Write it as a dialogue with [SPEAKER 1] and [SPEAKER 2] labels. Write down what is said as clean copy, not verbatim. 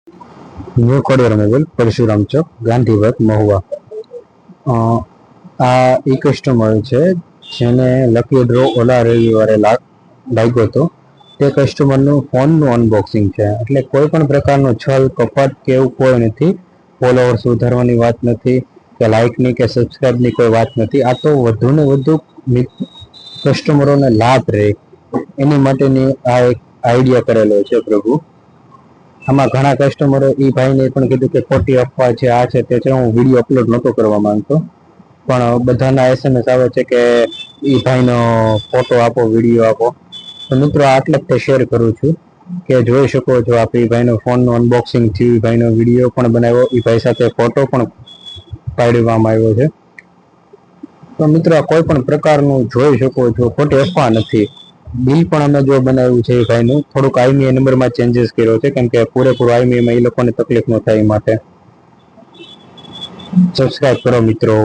[SPEAKER 1] New Khodiyar mobile, Parshuram ચોક, ગાંધીબાગ, મહુવા. આ ઈ customer છે જેને લકી ડ્રો ઓલા રવિવારે લાગ્યો હતો. તે કસ્ટમરનું ફોનનું અનબોક્સિંગ છે. એટલે કોઈ પણ પ્રકારનો છલ કપટ કે એવું કોઈ નથી. ફોલોવર્સ વધારવાની વાત નથી કે લાઇકની કે સબસ્ક્રાઇબની કોઈ વાત નથી. આ તો વધુ ને વધુ કસ્ટમરોને લાભ રહે એની માટેની આ એક આઈડિયા કરેલો છે પ્રભુ. આમાં ઘણા કસ્ટમરો ઈ ભાઈને પણ કીધું કે ખોટી અફવા છે, આ છે તે છે, હું વિડીયો અપલોડ નહોતો કરવા માંગતો, પણ બધાના SMS આવે છે કે ઈ ભાઈનો ફોટો આપો, વિડીયો આપો. તો મિત્રો આટલે જ શેર કરું છું કે જોઈ શકો છો આપ ઈ ભાઈનો ફોનનું અનબોક્સિંગ થયું, ઈ ભાઈનો વિડીયો પણ બનાવ્યો, ઈ ભાઈ સાથે ફોટો પણ પાડવામાં આવ્યો છે. તો મિત્રો કોઈ પણ પ્રકારનું જોઈ શકો છો, ખોટી અફવા નથી. બિલ પણ અમે જો બનાવ્યું છે એ ભાઈનું, થોડુંક IMEI નંબરમાં ચેન્જીસ કર્યો છે કેમ કે પૂરેપૂરું IMEI માં એ લોકોને તકલીફ ન થાય એ માટે. સબસ્ક્રાઇબ કરો મિત્રો.